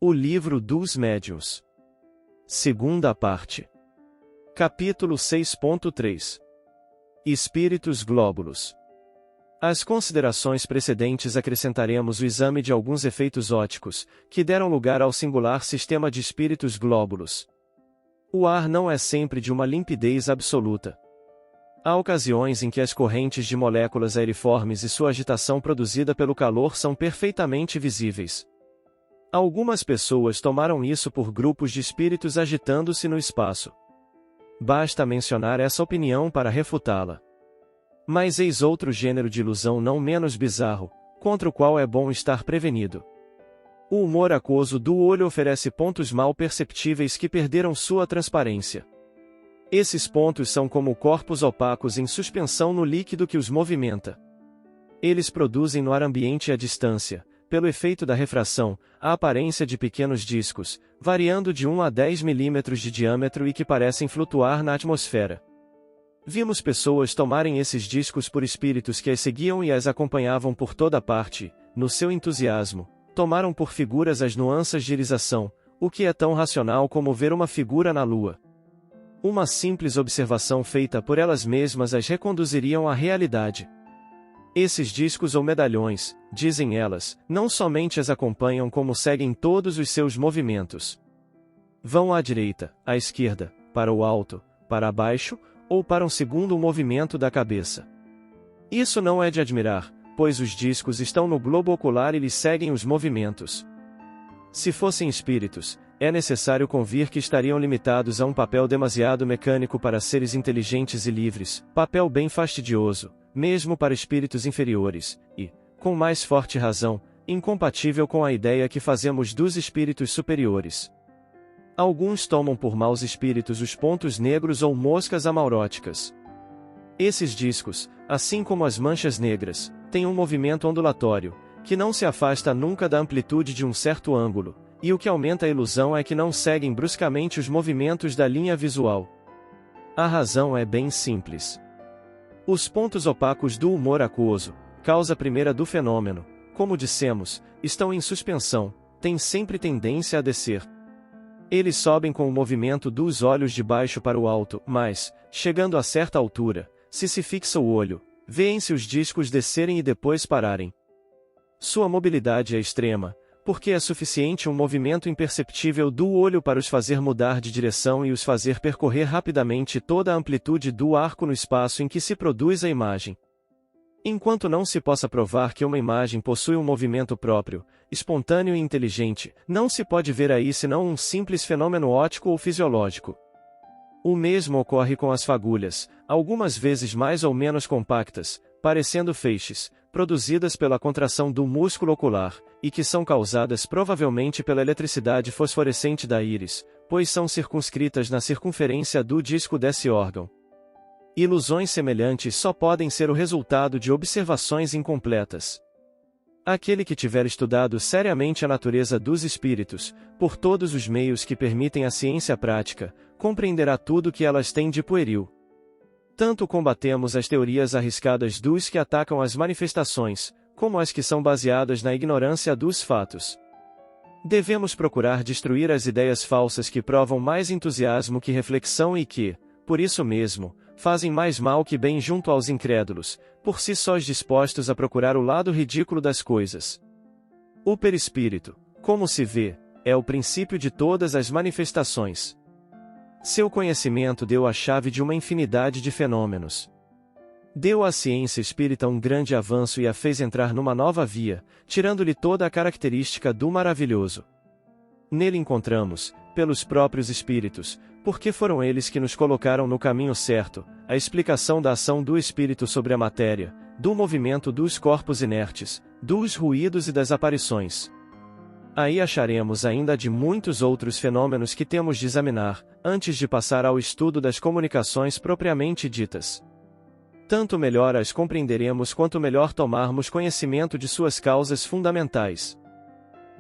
O Livro dos Médiuns. Segunda parte. Capítulo 6.3. Espíritos glóbulos. Às considerações precedentes acrescentaremos o exame de alguns efeitos ópticos, que deram lugar ao singular sistema de espíritos glóbulos. O ar não é sempre de uma limpidez absoluta. Há ocasiões em que as correntes de moléculas aeriformes e sua agitação produzida pelo calor são perfeitamente visíveis. Algumas pessoas tomaram isso por grupos de espíritos agitando-se no espaço. Basta mencionar essa opinião para refutá-la. Mas eis outro gênero de ilusão não menos bizarro, contra o qual é bom estar prevenido. O humor aquoso do olho oferece pontos mal perceptíveis que perderam sua transparência. Esses pontos são como corpos opacos em suspensão no líquido que os movimenta. Eles produzem no ar ambiente à distância, pelo efeito da refração, a aparência de pequenos discos, variando de 1 a 10 milímetros de diâmetro e que parecem flutuar na atmosfera. Vimos pessoas tomarem esses discos por espíritos que as seguiam e as acompanhavam por toda parte, no seu entusiasmo, tomaram por figuras as nuances de irisação, o que é tão racional como ver uma figura na lua. Uma simples observação feita por elas mesmas as reconduziriam à realidade. Esses discos ou medalhões, dizem elas, não somente as acompanham como seguem todos os seus movimentos. Vão à direita, à esquerda, para o alto, para baixo, ou para um segundo movimento da cabeça. Isso não é de admirar, pois os discos estão no globo ocular e lhes seguem os movimentos. Se fossem espíritos, é necessário convir que estariam limitados a um papel demasiado mecânico para seres inteligentes e livres, papel bem fastidioso, mesmo para espíritos inferiores, e, com mais forte razão, incompatível com a ideia que fazemos dos espíritos superiores. Alguns tomam por maus espíritos os pontos negros ou moscas amauróticas. Esses discos, assim como as manchas negras, têm um movimento ondulatório, que não se afasta nunca da amplitude de um certo ângulo, e o que aumenta a ilusão é que não seguem bruscamente os movimentos da linha visual. A razão é bem simples. Os pontos opacos do humor aquoso, causa primeira do fenômeno, como dissemos, estão em suspensão, têm sempre tendência a descer. Eles sobem com o movimento dos olhos de baixo para o alto, mas, chegando a certa altura, se fixa o olho, vêem-se os discos descerem e depois pararem. Sua mobilidade é extrema, porque é suficiente um movimento imperceptível do olho para os fazer mudar de direção e os fazer percorrer rapidamente toda a amplitude do arco no espaço em que se produz a imagem. Enquanto não se possa provar que uma imagem possui um movimento próprio, espontâneo e inteligente, não se pode ver aí senão um simples fenômeno óptico ou fisiológico. O mesmo ocorre com as fagulhas, algumas vezes mais ou menos compactas, parecendo feixes, produzidas pela contração do músculo ocular, e que são causadas provavelmente pela eletricidade fosforescente da íris, pois são circunscritas na circunferência do disco desse órgão. Ilusões semelhantes só podem ser o resultado de observações incompletas. Aquele que tiver estudado seriamente a natureza dos espíritos, por todos os meios que permitem a ciência prática, compreenderá tudo que elas têm de pueril. Tanto combatemos as teorias arriscadas dos que atacam as manifestações, como as que são baseadas na ignorância dos fatos. Devemos procurar destruir as ideias falsas que provam mais entusiasmo que reflexão e que, por isso mesmo, fazem mais mal que bem junto aos incrédulos, por si sós dispostos a procurar o lado ridículo das coisas. O perispírito, como se vê, é o princípio de todas as manifestações. Seu conhecimento deu a chave de uma infinidade de fenômenos. Deu à ciência espírita um grande avanço e a fez entrar numa nova via, tirando-lhe toda a característica do maravilhoso. Nele encontramos, pelos próprios espíritos, porque foram eles que nos colocaram no caminho certo, a explicação da ação do espírito sobre a matéria, do movimento dos corpos inertes, dos ruídos e das aparições. Aí acharemos ainda de muitos outros fenômenos que temos de examinar, antes de passar ao estudo das comunicações propriamente ditas. Tanto melhor as compreenderemos quanto melhor tomarmos conhecimento de suas causas fundamentais.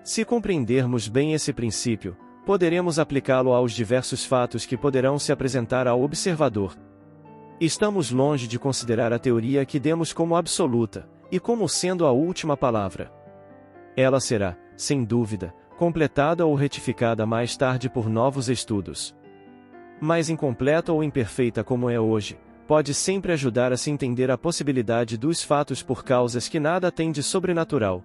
Se compreendermos bem esse princípio, poderemos aplicá-lo aos diversos fatos que poderão se apresentar ao observador. Estamos longe de considerar a teoria que demos como absoluta, e como sendo a última palavra. Ela será, sem dúvida, completada ou retificada mais tarde por novos estudos. Mas incompleta ou imperfeita como é hoje, pode sempre ajudar a se entender a possibilidade dos fatos por causas que nada têm de sobrenatural.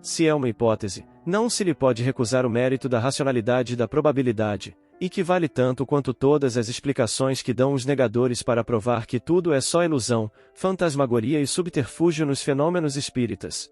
Se é uma hipótese, não se lhe pode recusar o mérito da racionalidade e da probabilidade, e que vale tanto quanto todas as explicações que dão os negadores para provar que tudo é só ilusão, fantasmagoria e subterfúgio nos fenômenos espíritas.